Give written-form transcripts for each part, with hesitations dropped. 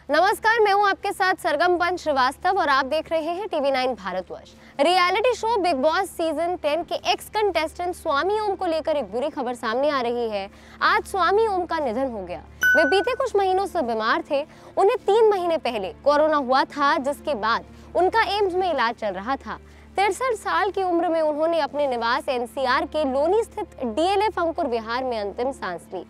नमस्कार, मैं हूं आपके साथ सरगम पंच श्रीवास्तव और आप देख रहे हैं TV 9 Bharatvarsh. Reality show big boss season 10 के एक्स कंटेस्टेंट स्वामी ओम को लेकर एक बुरी खबर सामने आ रही है। आज स्वामी ओम का निधन हो गया। वे बीते कुछ महीनों से बीमार थे। उन्हें 3 महीने पहले कोरोना हुआ था, जिसके बाद उनका एम्स में इलाज चल रहा था। 63 साल की उम्र में उन्होंने अपने निवास एनसीआर के लोनी स्थित डीएलएफ अंकुर विहार में अंतिम सांस ली।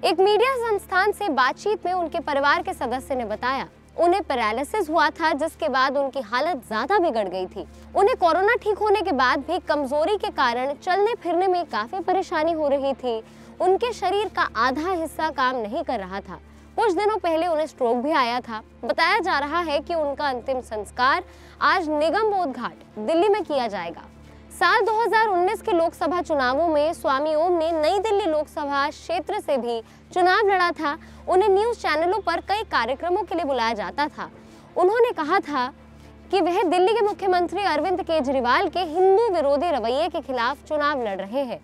एक मीडिया संस्थान से बातचीत में उनके परिवार के सदस्य ने बताया उन्हें पैरालिसिस हुआ था, जिसके बाद उनकी हालत ज्यादा बिगड़ गई थी। उन्हें कोरोना ठीक होने के बाद भी कमजोरी के कारण चलने फिरने में काफी परेशानी हो रही थी। उनके शरीर का आधा हिस्सा काम नहीं कर रहा था। कुछ दिनों पहले उन्हें स्ट्रोक भी आया था। बताया जा रहा है कि उनका अंतिम संस्कार आज निगम बोध घाट दिल्ली में किया जाएगा। साल 2019 के लोकसभा चुनावों में स्वामी ओम ने नई दिल्ली लोकसभा क्षेत्र से भी चुनाव लड़ा था। उन्हें न्यूज चैनलों पर कई कार्यक्रमों के लिए बुलाया जाता था। उन्होंने कहा था कि वह दिल्ली के मुख्यमंत्री अरविंद केजरीवाल के हिंदू विरोधी रवैये के खिलाफ चुनाव लड़ रहे हैं।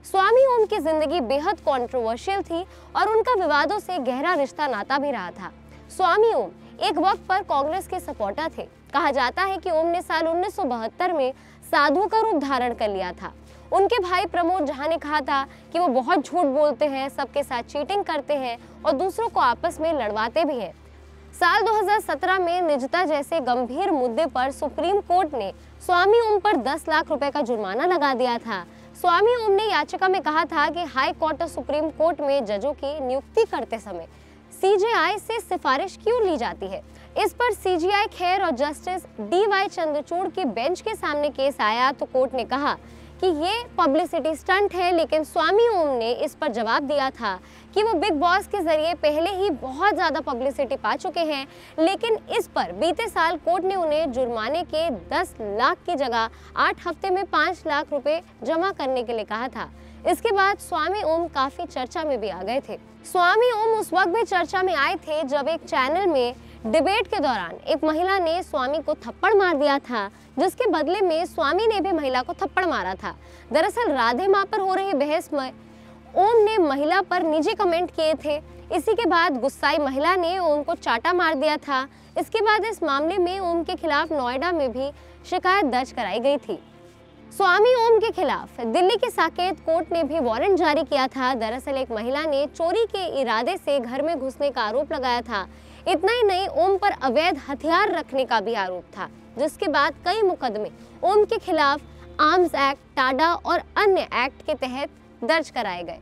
स्वामी ओम की जिंदगी बेहद कंट्रोवर्शियल थी और उनका विवादों से गहरा रिश्ता नाता भी रहा था। स्वामी ओम एक वक्त पर कांग्रेस के सपोर्टर थे। कहा जाता है कि ओम ने साल 1972 में साधु का रूप धारण कर लिया था। उनके भाई प्रमोद झा ने कहा था कि वो बहुत झूठ बोलते हैं, सबके साथ चीटिंग करते हैं और दूसरों को आपस में लड़वाते भी हैं। साल 2017 में निजता जैसे गंभीर मुद्दे पर सुप्रीम कोर्ट ने स्वामी ओम पर 10 लाख रुपए का जुर्माना लगा दिया था। स्वामी ओम ने याचिका में कहा था कि हाई कोर्ट और सुप्रीम कोर्ट में जजों की नियुक्ति करते समय सीजेआई से सिफारिश क्यों ली जाती है। इस पर सीजीआई खैर और जस्टिस डीवाई चंद्रचूड़ की बेंच के सामने केस आया तो कोर्ट ने कहा कि ये पब्लिसिटी स्टंट है, लेकिन स्वामी ओम ने इस पर जवाब दिया था कि वो बिग बॉस के जरिए पहले ही बहुत ज़्यादा पब्लिसिटी पा चुके हैं। लेकिन इस पर बीते साल कोर्ट ने उन्हें जुर्माने के 10 लाख की जगह 8 हफ्ते में 5 लाख रुपए जमा करने के लिए कहा था। इसके बाद स्वामी ओम काफ़ी चर्चा में भी आ गए थे। स्वामी ओम उस वक्त भी चर्चा में आए थे जब एक चैनल में डिबेट के दौरान एक महिला ने स्वामी को थप्पड़ मार दिया था, जिसके बदले में स्वामी ने भी महिला को थप्पड़ मारा था। दरअसल राधे मां पर हो रही बहस में ओम ने महिला पर निजी कमेंट किए थे। इसी के बाद गुस्साई महिला ने ओम को चाटा मार दिया था। इसके बाद इस मामले में ओम के खिलाफ नोएडा में भी शिकायत दर्ज कराई गई थी। स्वामी ओम के खिलाफ दिल्ली की साकेत कोर्ट ने भी वारंट जारी किया था। दरअसल एक महिला ने चोरी के इरादे से घर में घुसने का आरोप लगाया था। इतना ही नहीं, ओम पर अवैध हथियार रखने का भी आरोप था, जिसके बाद कई मुकदमे ओम के खिलाफ आर्म्स एक्ट, टाडा और अन्य एक्ट के तहत दर्ज कराए गए।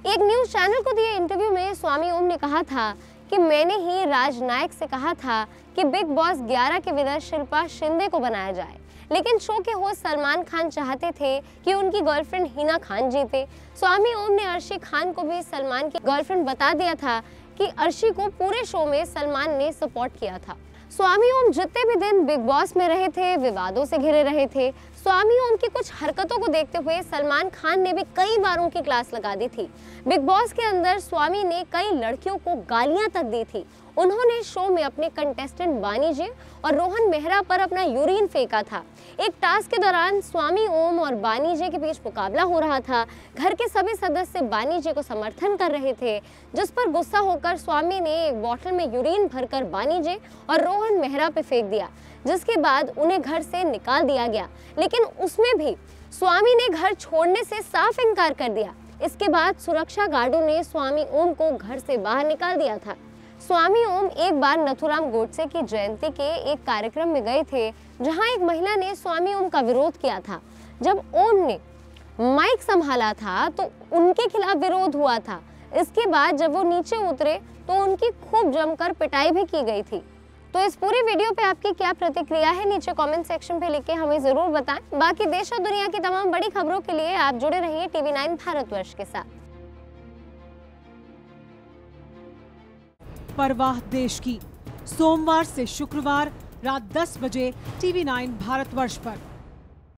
एक न्यूज चैनल को दिए इंटरव्यू में स्वामी ओम ने कहा था कि मैंने ही राजनायक से कहा था कि बिग बॉस 11 के विनर शिल्पा शिंदे को बनाया जाए, लेकिन शो के होस्ट सलमान खान चाहते थे कि उनकी गर्लफ्रेंड हिना खान जीते। स्वामी ओम ने अर्शी खान को भी सलमान की गर्लफ्रेंड बता दिया था कि अर्शी को पूरे शो में सलमान ने सपोर्ट किया था। स्वामी ओम जितने भी दिन बिग बॉस में रहे थे, विवादों से घिरे रहे थे। स्वामी ओम की कुछ हरकतों को देखते हुए सलमान खान ने भी कई बार उनकी क्लास लगा दी थी। बिग बॉस के अंदर स्वामी ने कई लड़कियों को गालियां तक दी थी। उन्होंने शो में अपने कंटेस्टेंट बानी जी और रोहन मेहरा पर अपना यूरिन फेंका था। एक टास्क के दौरान स्वामी ओम और बानी जी के बीच मुकाबला हो रहा था। घर के सभी सदस्य बानी जी को समर्थन कर रहे थे, जिस पर गुस्सा होकर स्वामी ने एक बोतल में यूरिन भरकर बानी जी और रोहन मेहरा पे फेंक दिया, जिसके बाद उन्हें घर से निकाल दिया गया। लेकिन उसमें भी स्वामी ने घर छोड़ने से साफ इनकार कर दिया। इसके बाद सुरक्षा गार्डों ने स्वामी ओम को घर से बाहर निकाल दिया था। स्वामी ओम एक बार नथुराम गोडसे की जयंती के एक कार्यक्रम में गए थे, जहां एक महिला ने स्वामी ओम का विरोध किया था। जब ओम ने माइक संभाला था तो उनके खिलाफ विरोध हुआ था। इसके बाद जब वो नीचे उतरे तो उनकी खूब जमकर पिटाई भी की गई थी। तो इस पूरी वीडियो पे आपकी क्या प्रतिक्रिया है, नीचे कमेंट सेक्शन पे लिख के हमें जरूर बताएं। बाकी देश और दुनिया की तमाम बड़ी खबरों के लिए आप जुड़े रहिए टीवी 9 भारतवर्ष के साथ। परवाह देश की, सोमवार से शुक्रवार रात 10 बजे टीवी 9 भारतवर्ष पर।